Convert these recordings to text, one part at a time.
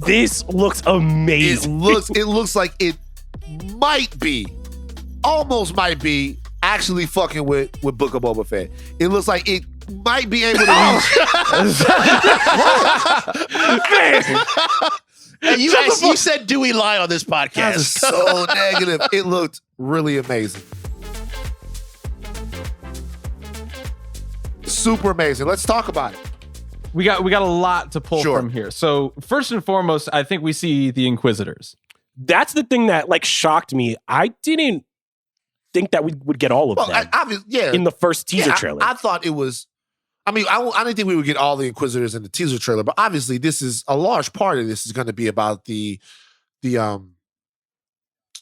This looks amazing. It looks like it almost might be actually fucking with Book of Boba Fett. It looks like it might be able to reach. And you said, do we lie on this podcast? That is so negative. It looked really amazing. Super amazing. Let's talk about it. We got a lot to pull from here. So first and foremost, I think we see the Inquisitors. That's the thing that like shocked me. I didn't think that we would get all of them in the first teaser trailer. I thought it was. I mean, I didn't think we would get all the Inquisitors in the teaser trailer, but obviously, this is a large part of this is going to be about the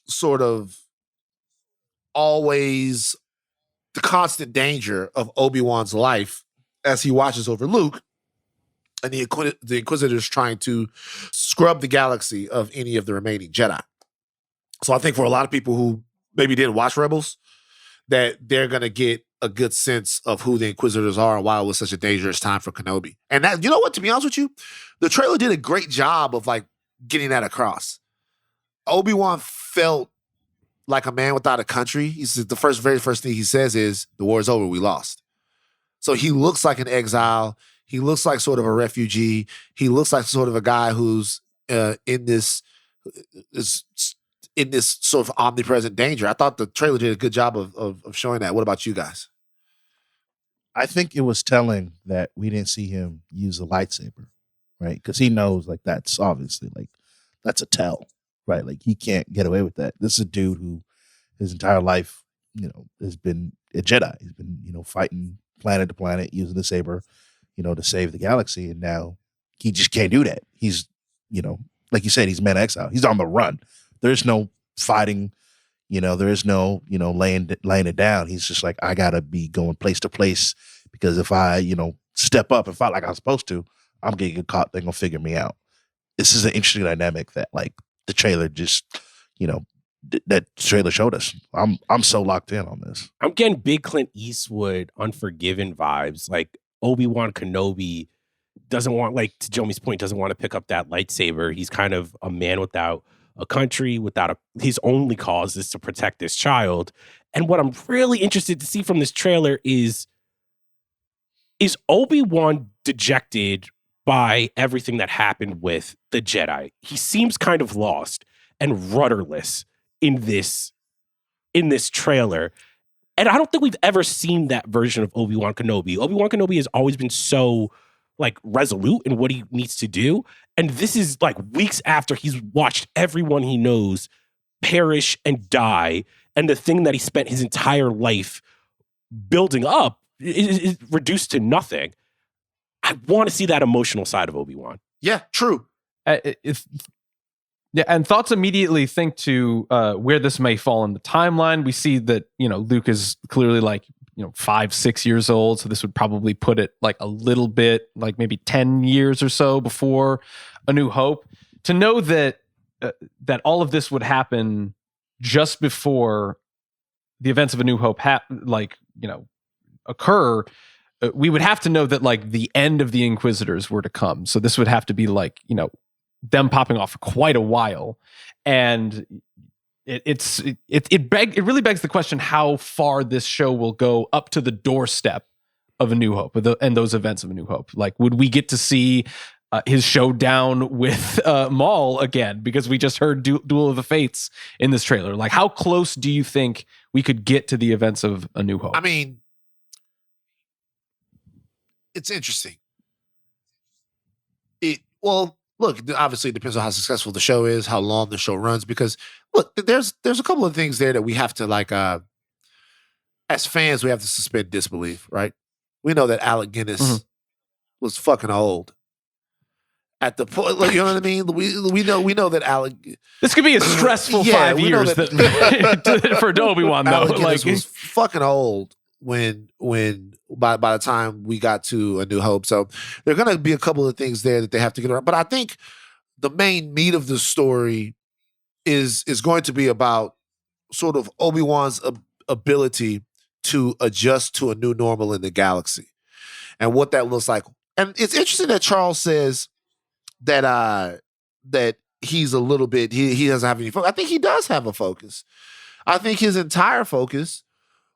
sort of always the constant danger of Obi-Wan's life as he watches over Luke, and the Inquisitors trying to scrub the galaxy of any of the remaining Jedi. So I think for a lot of people who maybe didn't watch Rebels, that they're going to get a good sense of who the Inquisitors are and why it was such a dangerous time for Kenobi. And that, you know what, to be honest with you, the trailer did a great job of like getting that across. Obi-Wan felt like a man without a country. He said the very first thing he says is, the war's over, we lost. So he looks like an exile. He looks like sort of a refugee. He looks like sort of a guy who's in this sort of omnipresent danger. I thought the trailer did a good job of showing that. What about you guys? I think it was telling that we didn't see him use a lightsaber, right? Because he knows, like, that's obviously, like, that's a tell, right? Like, he can't get away with that. This is a dude who his entire life, has been a Jedi. He's been, fighting planet to planet, using the saber, to save the galaxy. And now he just can't do that. He's, like you said, he's man of exile. He's on the run. There's no fighting, there is no, laying it down. He's just like, I gotta be going place to place because if I, step up and fight like I'm supposed to, I'm gonna get caught. They're gonna figure me out. This is an interesting dynamic that like the trailer just, that trailer showed us. I'm so locked in on this. I'm getting big Clint Eastwood Unforgiven vibes. Like Obi-Wan Kenobi doesn't want, like to Jomi's point, doesn't want to pick up that lightsaber. He's kind of a man without a country, without his only cause is to protect this child. And what I'm really interested to see from this trailer is Obi-Wan dejected by everything that happened with the Jedi? He seems kind of lost and rudderless in this trailer. And I don't think we've ever seen that version of Obi-Wan Kenobi. Obi-Wan Kenobi has always been so like resolute in what he needs to do. And this is like weeks after he's watched everyone he knows perish and die. And the thing that he spent his entire life building up is reduced to nothing. I want to see that emotional side of Obi-Wan. Yeah, true. And thoughts immediately think to where this may fall in the timeline. We see that, Luke is clearly like, 5-6 years old. So this would probably put it like a little bit, like maybe 10 years or so before A New Hope. To know that that all of this would happen just before the events of A New Hope occur, we would have to know that like the end of the Inquisitors were to come. So this would have to be like, them popping off for quite a while. And it really begs the question how far this show will go up to the doorstep of A New Hope and those events of A New Hope. Like, would we get to see his showdown with Maul again? Because we just heard Duel of the Fates in this trailer. Like, how close do you think we could get to the events of A New Hope? I mean, it's interesting. Look, obviously it depends on how successful the show is, how long the show runs, because look, there's a couple of things there that we have to like, as fans, we have to suspend disbelief, right? We know that Alec Guinness was fucking old at the point, like, you know what I mean? We know that Alec. This could be a stressful 5 years for Obi-Wan though. Alec Guinness was fucking old when by the time we got to A New Hope. So there are going to be a couple of things there that they have to get around. But I think the main meat of the story is going to be about sort of Obi-Wan's ability to adjust to a new normal in the galaxy and what that looks like. And it's interesting that Charles says that that he's a little bit, he doesn't have any focus. I think he does have a focus. I think his entire focus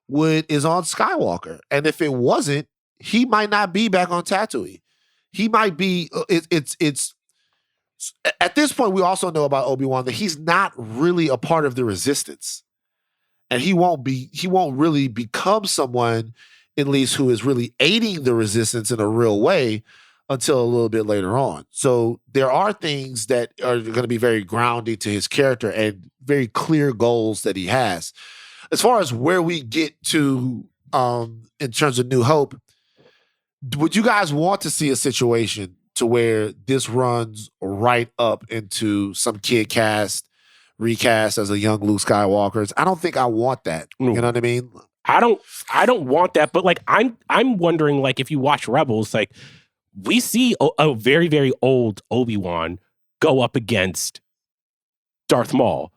is on Skywalker. And if it wasn't, he might not be back on Tatooine. He might be, it's at this point, we also know about Obi-Wan that he's not really a part of the resistance. And he won't really become someone, at least, who is really aiding the resistance in a real way until a little bit later on. So there are things that are going to be very grounding to his character and very clear goals that he has. As far as where we get to in terms of New Hope, would you guys want to see a situation to where this runs right up into some kid recast as a young Luke Skywalker? I don't think I want that. You know what I mean? I don't want that, but like I'm wondering, like, if you watch Rebels, like we see a very, very old Obi-Wan go up against Darth Maul.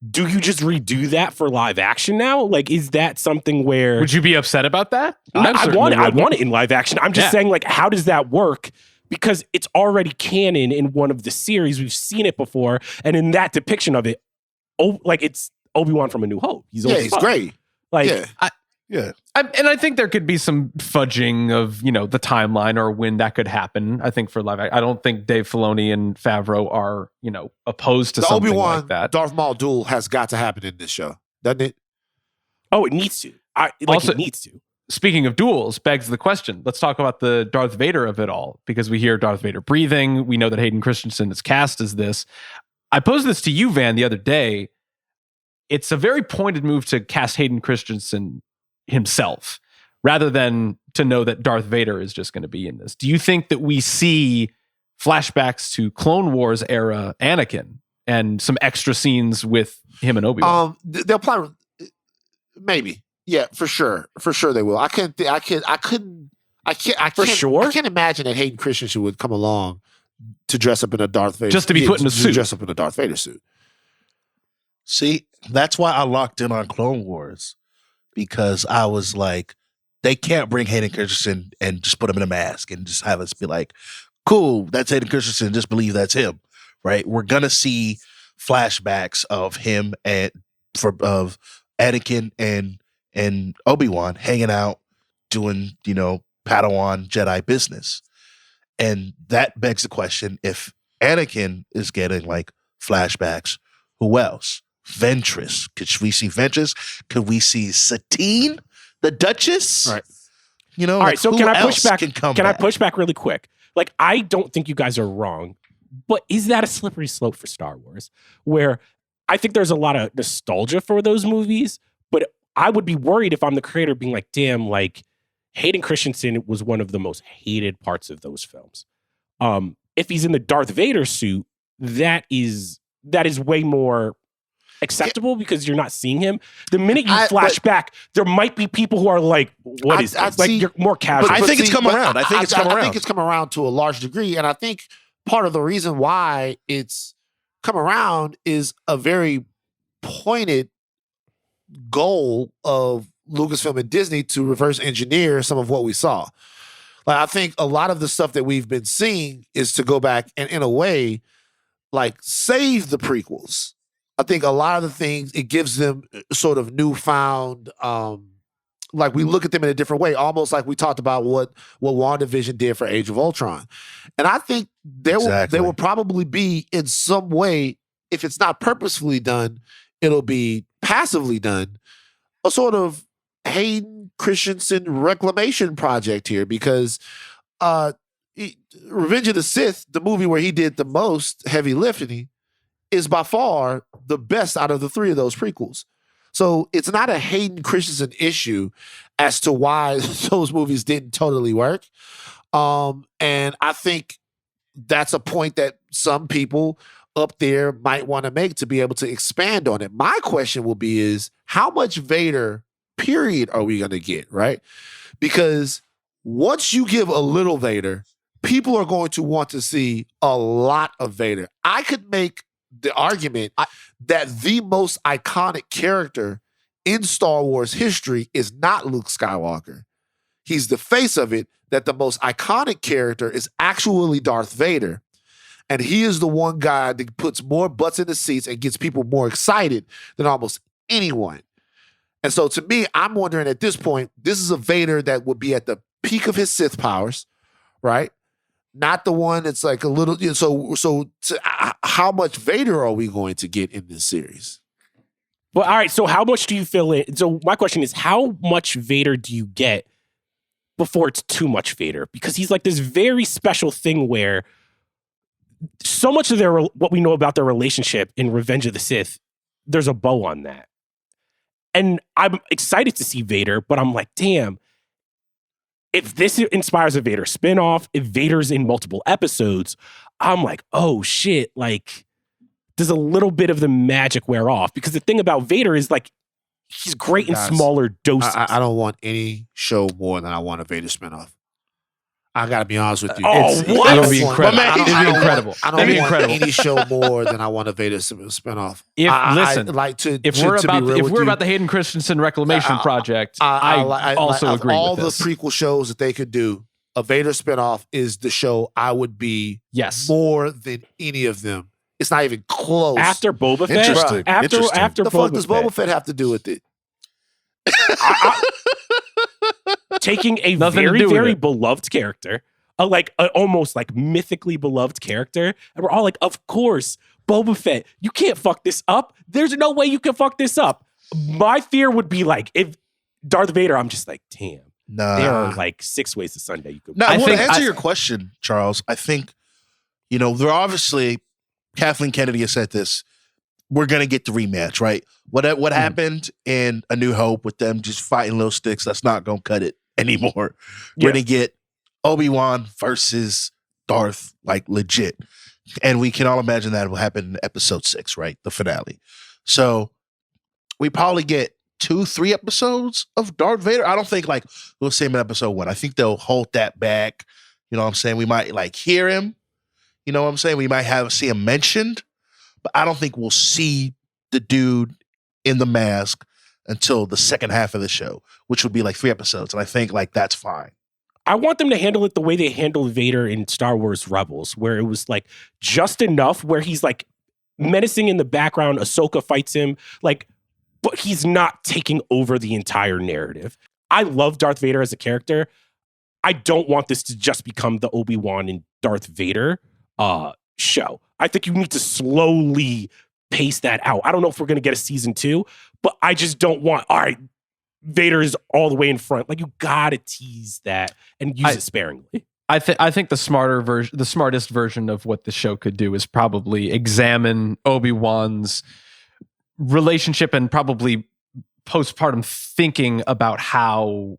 Do you just redo that for live action now? Like, is that something where would you be upset about that? No, I want it in live action. I'm just saying, like, how does that work? Because it's already canon in one of the series. We've seen it before, and in that depiction of it, like, it's Obi-Wan from A New Hope. He's great. Like, I think there could be some fudging of, the timeline or when that could happen. I think for live, I don't think Dave Filoni and Favreau are, opposed to something Obi-Wan, like that. Darth Maul duel has got to happen in this show, doesn't it? Oh, it needs to. It needs to. Speaking of duels, begs the question. Let's talk about the Darth Vader of it all, because we hear Darth Vader breathing. We know that Hayden Christensen is cast as this. I posed this to you, Van, the other day. It's a very pointed move to cast Hayden Christensen himself, rather than to know that Darth Vader is just going to be in this. Do you think that we see flashbacks to Clone Wars era Anakin and some extra scenes with him and Obi-Wan? They'll probably, maybe. Yeah, for sure. For sure they will. I can't imagine that Hayden Christensen would come along to dress up in a Darth Vader just to be put in a suit. Dress up in a Darth Vader suit. See, that's why I locked in on Clone Wars, because I was like, they can't bring Hayden Christensen and just put him in a mask and just have us be like, cool, that's Hayden Christensen, just believe that's him, right? We're gonna see flashbacks of him of Anakin and Obi-Wan hanging out, doing, Padawan Jedi business. And that begs the question, if Anakin is getting like flashbacks, who else? Ventress. Could we see Ventress? Could we see Satine, the Duchess? All right. All right. So can I push back? Can I push back really quick? Like, I don't think you guys are wrong, but is that a slippery slope for Star Wars? Where I think there's a lot of nostalgia for those movies, but I would be worried if I'm the creator being like, damn, like Hayden Christensen was one of the most hated parts of those films. If he's in the Darth Vader suit, that is way more acceptable because you're not seeing him. The minute you flash back, there might be people who are like, what is this? Like, you're more casual. I think it's come around. I think it's come around to a large degree. And I think part of the reason why it's come around is a very pointed goal of Lucasfilm and Disney to reverse engineer some of what we saw. Like, I think a lot of the stuff that we've been seeing is to go back and, in a way, like, save the prequels. I think a lot of the things, it gives them sort of newfound, like, we look at them in a different way, almost like we talked about what WandaVision did for Age of Ultron. And I think there will probably be, in some way, if it's not purposefully done, it'll be passively done, a sort of Hayden Christensen reclamation project here, because Revenge of the Sith, the movie where he did the most heavy lifting, is by far the best out of the three of those prequels. So it's not a Hayden Christensen issue as to why those movies didn't totally work. And I think that's a point that some people up there might want to make to be able to expand on it. My question will be is, how much Vader, period, are we going to get, right? Because once you give a little Vader, people are going to want to see a lot of Vader. I could make the argument that the most iconic character in Star Wars history is not Luke Skywalker. He's the face of it, that the most iconic character is actually Darth Vader. And he is the one guy that puts more butts in the seats and gets people more excited than almost anyone. And so to me, I'm wondering at this point, this is a Vader that would be at the peak of his Sith powers, right? Not the one that's like a little, how much Vader are we going to get in this series? Well, all right. So how much do you feel it? So my question is, how much Vader do you get before it's too much Vader? Because he's like this very special thing where so much of what we know about their relationship in Revenge of the Sith, there's a bow on that. And I'm excited to see Vader, but I'm like, damn, if this inspires a Vader spinoff, if Vader's in multiple episodes, I'm like, oh shit, like, does a little bit of the magic wear off? Because the thing about Vader is like, he's great in smaller doses. I don't want any show more than I want a Vader spinoff. I gotta be honest with you. What? That would be incredible. I don't That'd be want incredible. any show more than I want a Vader spinoff. If we're about the Hayden Christensen Reclamation Project, I also agree all with this. the prequel shows that they could do, a Vader spinoff is the show I would be more than any of them. It's not even close. After Boba Fett? Interesting. After the Boba fuck does Boba Fett have to do with it? Taking a Nothing to very, do with very it. beloved character, almost like mythically beloved character, and we're all like, of course, Boba Fett, you can't fuck this up. There's no way you can fuck this up. My fear would be like, if Darth Vader, I'm just like, damn. Nah. There are like 6 ways to Sunday you could. No, I to think- answer your question, Charles, I think, they're obviously, Kathleen Kennedy has said this, we're going to get the rematch, right? What happened in A New Hope with them just fighting little sticks, that's not going to cut it anymore. We're going to get Obi-Wan versus Darth, like legit. And we can all imagine that will happen in episode 6, right? The finale. So we probably get 2-3 episodes of Darth Vader. I don't think like we'll see him in episode 1. I think they'll hold that back. You know what I'm saying? We might like hear him. You know what I'm saying? We might see him mentioned, but I don't think we'll see the dude in the mask until the second half of the show, which would be like 3 episodes. And I think like that's fine. I want them to handle it the way they handled Vader in Star Wars Rebels, where it was like just enough where he's like menacing in the background. Ahsoka fights him, like, but he's not taking over the entire narrative. I love Darth Vader as a character. I don't want this to just become the Obi-Wan and Darth Vader show. I think you need to slowly pace that out. I don't know if we're going to get a season 2, but I just don't want, all right, Vader is all the way in front. Like, you got to tease that and use it sparingly. I think the smartest version of what the show could do is probably examine Obi-Wan's relationship and probably postpartum thinking about how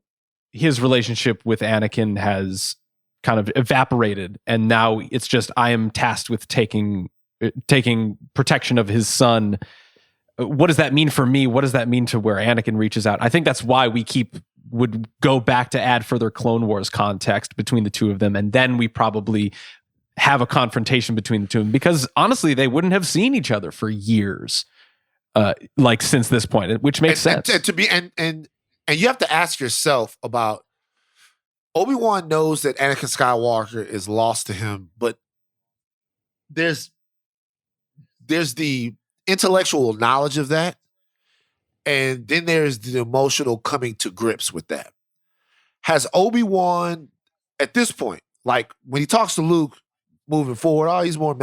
his relationship with Anakin has kind of evaporated, and now it's just I am tasked with taking protection of his son. What does that mean for me? What does that mean to where Anakin reaches out? I think that's why we would go back to add further Clone Wars context between the two of them, and then we probably have a confrontation between the two of them, because honestly, they wouldn't have seen each other for years, like since this point, which makes sense. And you have to ask yourself about Obi-Wan knows that Anakin Skywalker is lost to him, but there's the intellectual knowledge of that, and then there's the emotional coming to grips with that. Has Obi-Wan at this point, like when he talks to Luke moving forward, he's more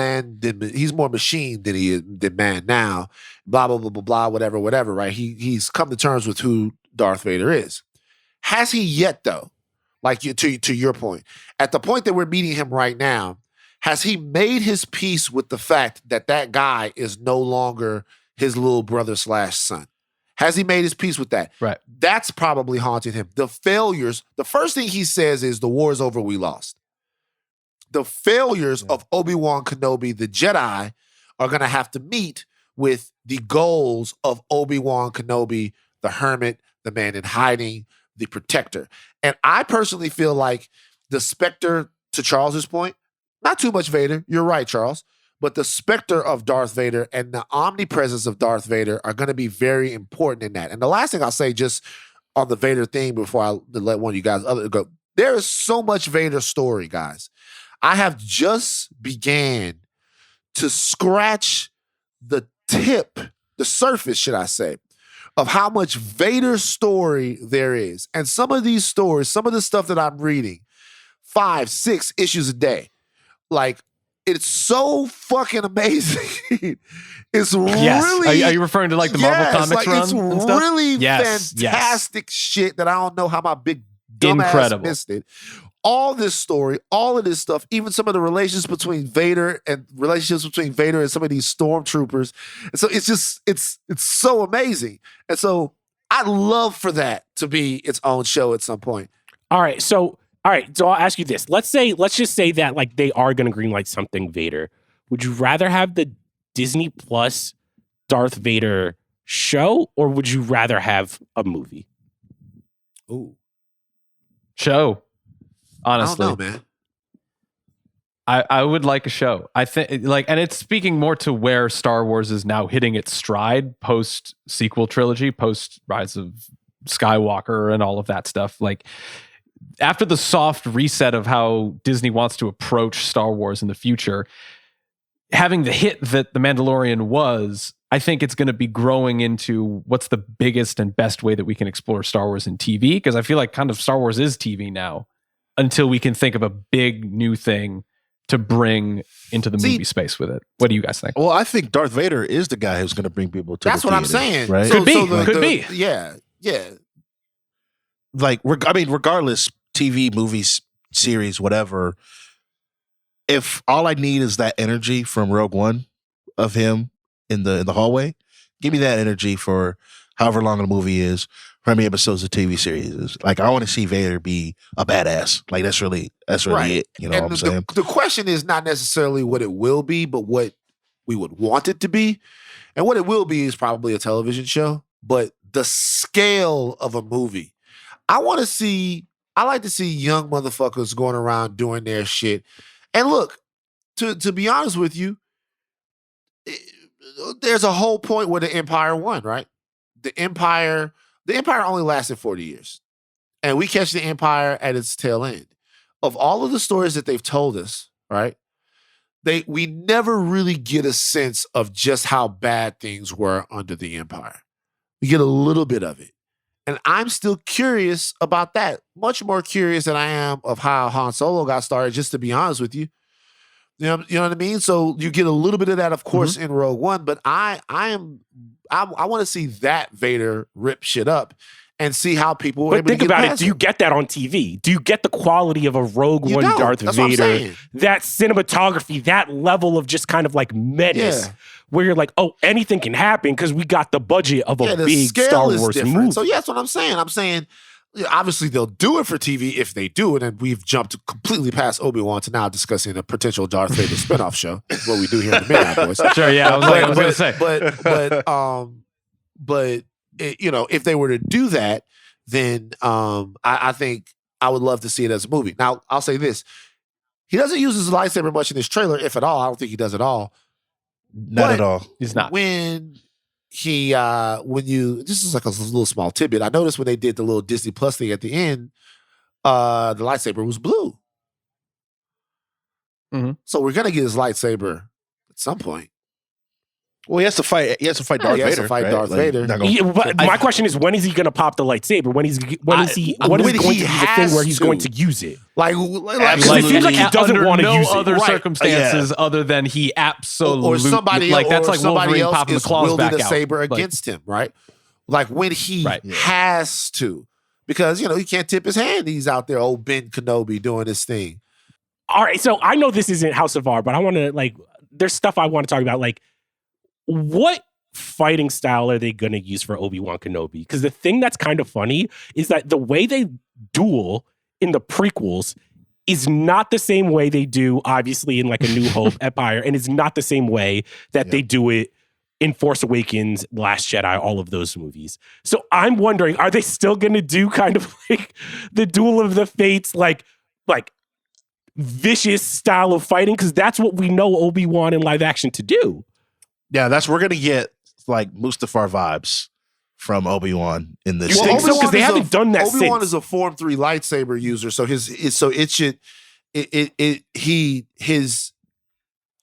machine than he is than man now, blah blah blah blah blah, whatever, right? He's come to terms with who Darth Vader is. Has he yet though? Like to your point, at the point that we're meeting him right now, has he made his peace with the fact that that guy is no longer his little brother / son? Has he made his peace with that? Right. That's probably haunting him. The failures, the first thing he says is the war's over, we lost. The failures of Obi-Wan Kenobi, the Jedi, are going to have to meet with the goals of Obi-Wan Kenobi, the hermit, the man in hiding, the protector. And I personally feel like the specter, to Charles's point, not too much Vader, you're right, Charles, but the specter of Darth Vader and the omnipresence of Darth Vader are going to be very important in that. And the last thing I'll say just on the Vader thing before I let one of you guys go, there is so much Vader story, guys. I have just began to scratch the surface, should I say, of how much Vader story there is. And some of these stories, some of the stuff that I'm reading, 5, 6 issues a day, like, it's so fucking amazing. It's really. Are you referring to like the Marvel Comics run? It's and stuff? really fantastic shit that I don't know how my big dumbass missed it. All this story, all of this stuff, even some of the relationships between Vader and some of these stormtroopers. And so it's so amazing. And so I'd love for that to be its own show at some point. All right, so I'll ask you this. Let's just say that like they are going to greenlight something Vader. Would you rather have the Disney Plus Darth Vader show, or would you rather have a movie? Ooh, show. Honestly, I don't know, man. I would like a show. I think like, and it's speaking more to where Star Wars is now hitting its stride post sequel trilogy, post Rise of Skywalker, and all of that stuff. Like after the soft reset of how Disney wants to approach Star Wars in the future, having the hit that The Mandalorian was, I think it's going to be growing into what's the biggest and best way that we can explore Star Wars in TV. Because I feel like kind of Star Wars is TV now, until we can think of a big new thing to bring into the movie space with it. What do you guys think? Well, I think Darth Vader is the guy who's going to bring people to That's the what I'm theater, saying. right? Could be. Yeah. Like, regardless, TV, movies, series, whatever, if all I need is that energy from Rogue One of him in the hallway, give me that energy for however long the movie is, how many episodes the TV series is. Like, I want to see Vader be a badass. Like, that's really Right. it. You know And what I'm saying? The question is not necessarily what it will be, but what we would want it to be. And what it will be is probably a television show, but the scale of a movie. I like to see young motherfuckers going around doing their shit. And look, to be honest with you, there's a whole point where the Empire won, right? The Empire only lasted 40 years. And we catch the Empire at its tail end. Of all of the stories that they've told us, right? We never really get a sense of just how bad things were under the Empire. We get a little bit of it. And I'm still curious about that. Much more curious than I am of how Han Solo got started, just to be honest with you. You know what I mean? So you get a little bit of that, of course, in Rogue One, but I want to see that Vader rip shit up and see how people were But able think to get about it. past Do you get that on TV? Do you get the quality of a Rogue One don't. Darth That's what I'm Vader? saying. That cinematography, that level of just kind of like menace, Yeah. where you're like, oh, anything can happen because we got the budget of a the big scale Star is Wars different. movie. So yeah, that's what I'm saying. I'm saying, obviously they'll do it for TV if they do it, and we've jumped completely past Obi-Wan to now discussing a potential Darth Vader spinoff show. That's what we do here in the Midnight Boys. Sure, yeah. I was going to say. But if they were to do that, then I think I would love to see it as a movie. Now, I'll say this. He doesn't use his lightsaber much in this trailer, if at all. I don't think he does at all. Not at all. He's not. This is like a little small tidbit. I noticed when they did the little Disney Plus thing at the end, the lightsaber was blue. Mm-hmm. So we're gonna get his lightsaber at some point. Well, he has to fight. He has to fight Darth he Vader. has to fight right? Darth Vader. not gonna- Yeah, but my question is, when is he going to pop the lightsaber? When is going to be the thing where he's going to use it? Like It seems like he doesn't under wanna no use it. other Right. circumstances other than he absolutely or somebody like that's or like somebody Wolverine else popping the is claws wielding back a out. saber Like, against him, right? Like when he Right. has to, because he can't tip his hand. He's out there, old Ben Kenobi, doing his thing. All right, so I know this isn't House of R, but I want to there's stuff I want to talk about. Like, what fighting style are they going to use for Obi-Wan Kenobi? Because the thing that's kind of funny is that the way they duel in the prequels is not the same way they do, obviously, in like a New Hope Empire, and is not the same way that they do it in Force Awakens, Last Jedi, all of those movies. So I'm wondering, are they still going to do kind of like the Duel of the Fates, like vicious style of fighting? Because that's what we know Obi-Wan in live action to do. Yeah, we're gonna get like Mustafar vibes from Obi-Wan in this. You think so? Because they haven't done that Obi-Wan since. is a Form 3 lightsaber user, so his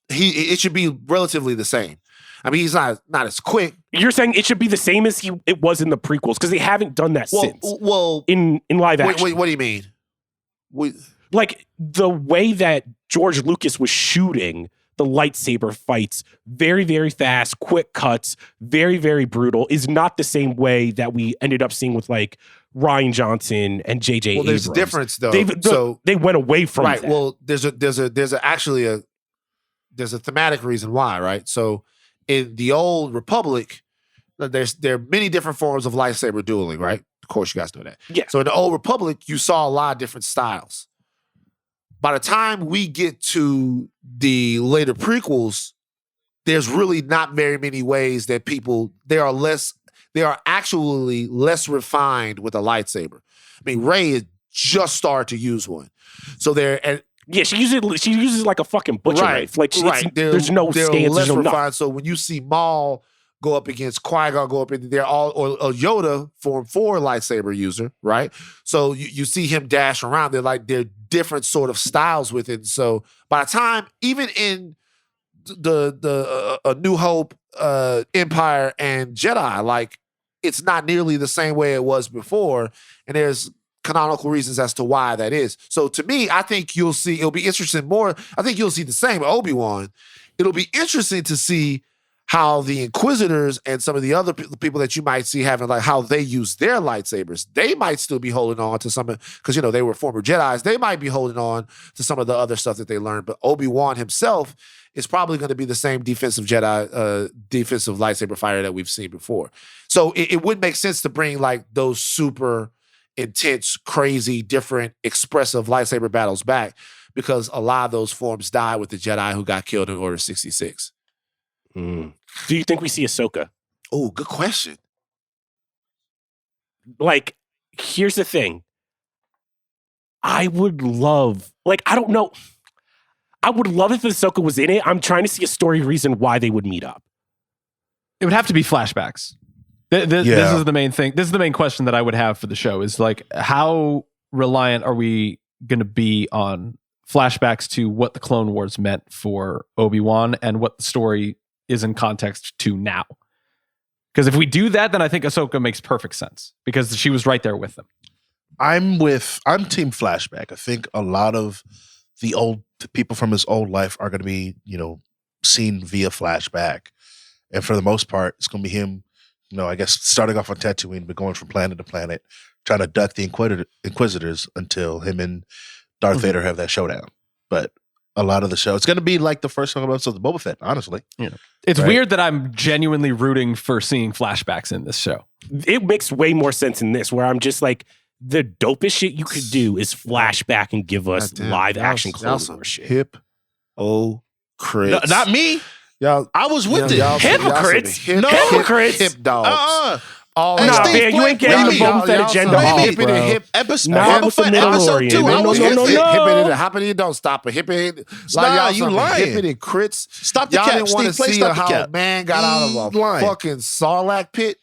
it should be relatively the same. I mean, he's not as quick. You're saying it should be the same as it was in the prequels because they haven't done that since. Well, in live action. Wait, what do you mean? Like the way that George Lucas was shooting the lightsaber fights, very, very fast, quick cuts, very, very brutal, is not the same way that we ended up seeing with like Rian Johnson and J.J. Abrams. There's a difference though. They went away from right. that. Well, there's a thematic reason why, right? So in the old Republic, there are many different forms of lightsaber dueling, right? Of course, you guys know that. Yeah. So in the old Republic, you saw a lot of different styles. By the time we get to the later prequels, there's really not very many ways that they are actually less refined with a lightsaber. I mean, Rey has just started to use one. So she uses like a fucking butcher knife. Like there's no they're stance, less there's no refined. nothing. So when you see Maul go up against Qui-Gon, go up in there, or Yoda, Form 4 lightsaber user, right? So you see him dash around. They're different sort of styles with it. So by the time, even in the A New Hope, Empire, and Jedi, like it's not nearly the same way it was before, and there's canonical reasons as to why that is. So to me, I think it'll be interesting more. I think you'll see the same with Obi-Wan. It'll be interesting to see how the Inquisitors and some of the other people that you might see having, like, how they use their lightsabers. They might still be holding on to some, because, they were former Jedis. They might be holding on to some of the other stuff that they learned. But Obi-Wan himself is probably going to be the same defensive lightsaber fighter that we've seen before. So it would make sense to bring, like, those super intense, crazy, different, expressive lightsaber battles back, because a lot of those forms died with the Jedi who got killed in Order 66. Do you think we see Ahsoka? Oh, good question. Like, here's the thing. I would love, I don't know. I would love if Ahsoka was in it. I'm trying to see a story reason why they would meet up. It would have to be flashbacks. This is the main thing. This is the main question that I would have for the show is, like, how reliant are we going to be on flashbacks to what the Clone Wars meant for Obi-Wan and what the story is in context to now? Because if we do that, then I think Ahsoka makes perfect sense, because she was right there with them. I'm team flashback. I think a lot of the people from his old life are going to be, seen via flashback. And for the most part, it's going to be him, I guess, starting off on Tatooine, but going from planet to planet, trying to duck the Inquisitors until him and Darth Vader have that showdown. But a lot of the show, it's going to be like the first couple episodes of Boba Fett, honestly. Yeah. It's weird that I'm genuinely rooting for seeing flashbacks in this show. It makes way more sense in this, where I'm just like, the dopest shit you could do is flashback and give us live action Clone Wars shit. Hip, Chris. No, not me. Y'all, I was with it. Hypocrites. Hypocrites. Hip dogs. Nah, man, you ain't getting the Boba Fett agenda off, bro. Episode 2. I was with it. Hoppity, don't stop it. Hippity, you lying. Hippity crits. Stop the y'all cap. Didn't want to see how a man got out of a lying. fucking Sarlacc pit.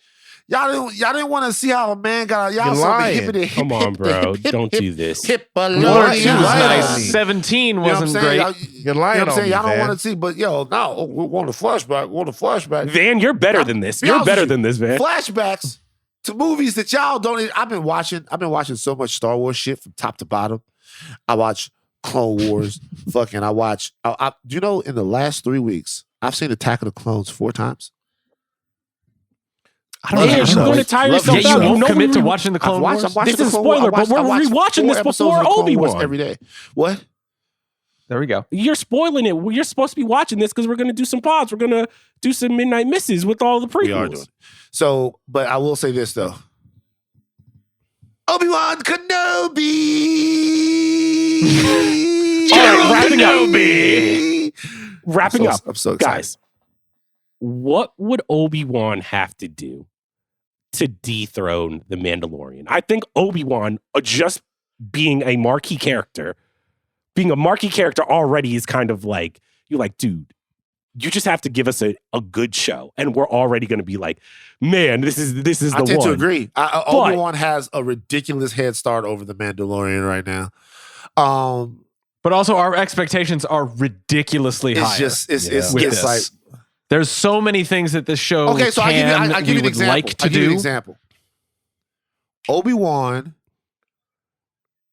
Y'all didn't want to see how a man got out. Y'all saw hippity. Come on, bro. Don't do this. Nice. 17 wasn't great. You're lying on me, y'all don't Van. want to see, but we want a flashback. Van, you're better than this. You're better than this, Van. Flashbacks to movies that y'all don't. I've been watching so much Star Wars shit from top to bottom. I watch Clone Wars. Do you know, in the last 3 weeks, I've seen Attack of the Clones 4 times. I don't know. You're going to tire yourself out. You won't commit to watching the Clone Wars? This is a spoiler, but we're rewatching this before Obi-Wan every day. What? There we go. You're spoiling it. You're supposed to be watching this because we're going to do some pods. We're going to do some midnight misses with all the prequels. We are doing it. So, but I will say this, though. Obi-Wan Kenobi! Wrapping up. I'm so excited. Guys, what would Obi-Wan have to do to dethrone the Mandalorian? I think Obi-Wan, just being a marquee character already is kind of like, you're like, dude, you just have to give us a good show, and we're already going to be like, man, this is the one. I tend to agree. Obi-Wan has a ridiculous head start over the Mandalorian right now. But also, our expectations are ridiculously high. It's like there's so many things that this show. Okay, so I'll give you an example. Like to do. An example. Obi-Wan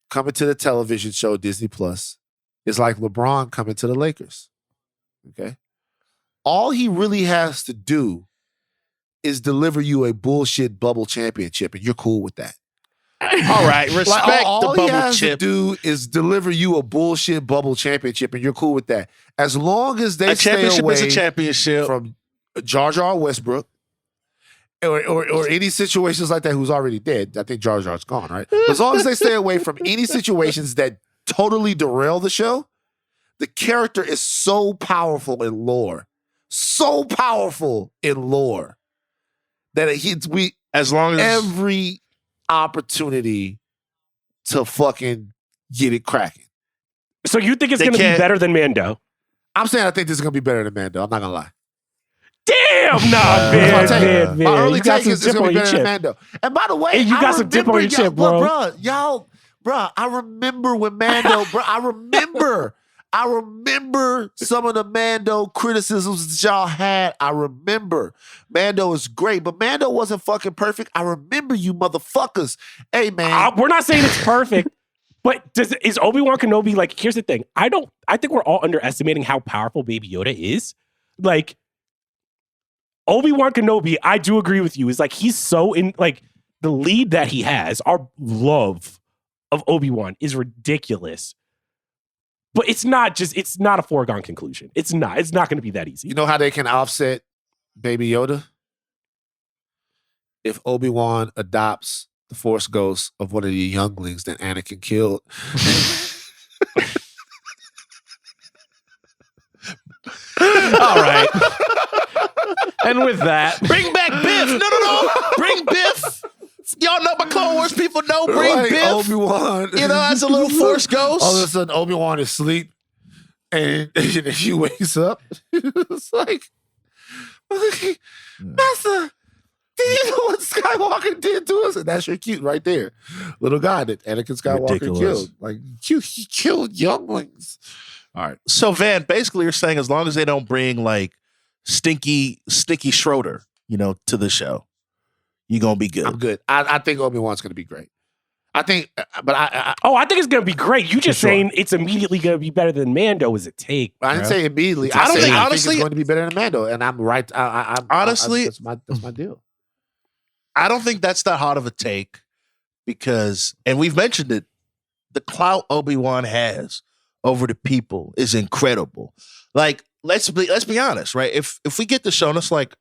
coming to the television show Disney Plus is like LeBron coming to the Lakers. Okay, all he really has to do is deliver you a bullshit bubble championship, and you're cool with that. All right, respect all the bubble he has chip. to do is deliver you a bullshit bubble championship, and you're cool with that. As long as they A championship stay away is a championship. from Jar Jar Westbrook or any situations like that, who's already dead. I think Jar Jar's gone, right? But as long as they stay away from any situations that totally derail the show, the character is so powerful in lore, that as long as every opportunity to fucking get it cracking. So you think it's going to be better than Mando? I'm saying I think this is going to be better than Mando. I'm not going to lie. Damn, man. My early take is it's going to be better than Mando. And by the way, hey, you got some dip on your chip, bro. Bro, I remember when Mando, bro, I remember some of the Mando criticisms that y'all had. I remember. Mando is great, but Mando wasn't fucking perfect. I remember you motherfuckers. Hey, man. We're not saying it's perfect, but is Obi-Wan Kenobi, like, here's the thing. I think we're all underestimating how powerful Baby Yoda is. Like, Obi-Wan Kenobi, I do agree with you, is like, he's so in, like, the lead that he has, our love of Obi-Wan is ridiculous. But it's not a foregone conclusion. It's not going to be that easy. You know how they can offset Baby Yoda? If Obi-Wan adopts the Force ghost of one of the younglings that Anakin killed. All right. And with that, bring back Biff. No. Bring Biff. Y'all know my Clone Wars people know. Bring like Biff. Obi-Wan. You know, as a little Force ghost. All of a sudden, Obi-Wan is asleep, and he wakes up. It's like, Master, do you know what Skywalker did to us? And that's your cute right there. Little guy that Anakin Skywalker killed. Like, he killed younglings. All right. So, Van, basically you're saying as long as they don't bring, like, stinky Schroeder, to the show, you're going to be good. I'm good. I think Obi-Wan's going to be great. I think, but I think it's going to be great. You just saying it's immediately going to be better than Mando is a take. I didn't say immediately. I think it's going to be better than Mando, and I'm right. Honestly, that's my deal. I don't think that's that hot of a take because, and we've mentioned it, the clout Obi-Wan has over the people is incredible. Like, let's be honest, right? If we get the show and it's like,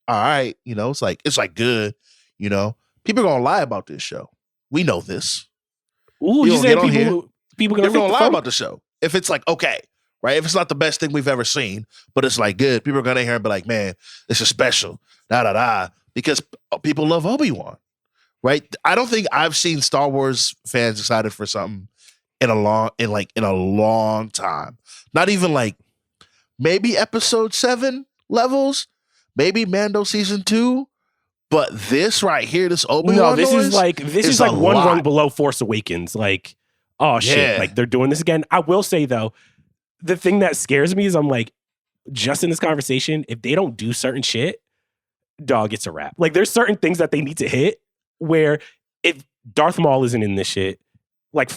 all right, it's like good, people are gonna lie about this show. We know this. Ooh, you saying people gonna lie about the show. If it's like, okay, right? If it's not the best thing we've ever seen, but it's like good, people are gonna hear and be like, man, this is special. Because people love Obi-Wan, right? I don't think I've seen Star Wars fans excited for something in a long time. Not even like maybe episode 7 levels, maybe Mando season 2, but this right here, this Obi-Wan. No, this is like one rung below Force Awakens. Like, oh shit, like they're doing this again. I will say though, the thing that scares me is I'm like, just in this conversation, if they don't do certain shit, dog, it's a wrap. Like, there's certain things that they need to hit where if Darth Maul isn't in this shit, like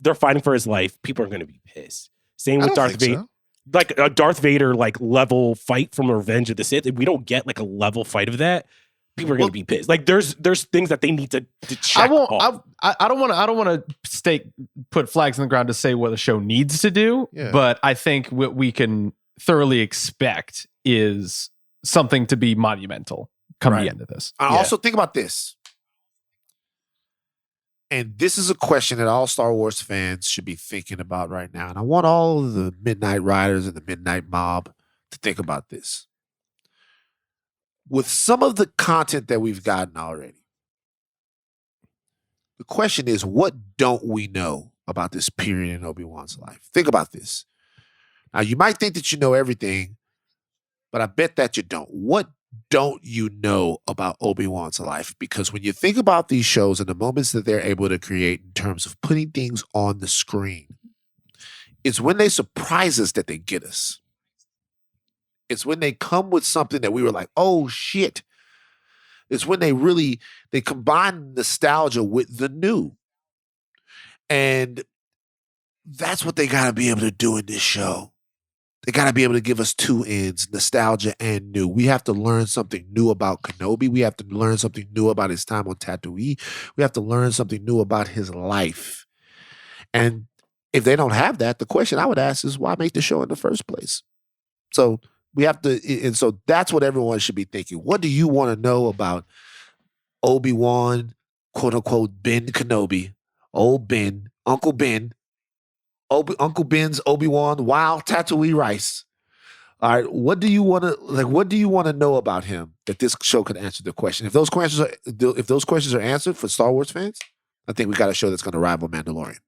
they're fighting for his life, people are going to be pissed. Same with Darth Vader. So. Like a Darth Vader like level fight from Revenge of the Sith. If we don't get like a level fight of that, people are going to be pissed. Like there's things that they need to check off. I don't want to put flags in the ground to say what the show needs to do, but I think what we can thoroughly expect is something to be monumental come the end of this. I also think about this. And this is a question that all Star Wars fans should be thinking about right now. And I want all of the Midnight Riders and the Midnight Mob to think about this. With some of the content that we've gotten already, the question is, what don't we know about this period in Obi-Wan's life? Think about this. Now, you might think that you know everything, but I bet that you don't. What don't you know about Obi-Wan's life? Because when you think about these shows and the moments that they're able to create in terms of putting things on the screen, It's when they surprise us that they get us. It's when they come with something that we were like, oh shit. It's when they combine nostalgia with the new. And that's what they got to be able to do in this show. They got to be able to give us two ends, nostalgia and new. We have to learn something new about Kenobi. We have to learn something new about his time on Tatooine. We have to learn something new about his life. And if they don't have that, the question I would ask is, why make the show in the first place? So we have to, and so that's what everyone should be thinking. What do you want to know about Obi-Wan, quote unquote, Ben Kenobi, old Ben, Uncle Ben, Uncle Ben's Obi-Wan, wild Tatooine rice. All right, what do you want to know about him that this show could answer the question? If those questions are answered for Star Wars fans, I think we got a show that's going to rival Mandalorian.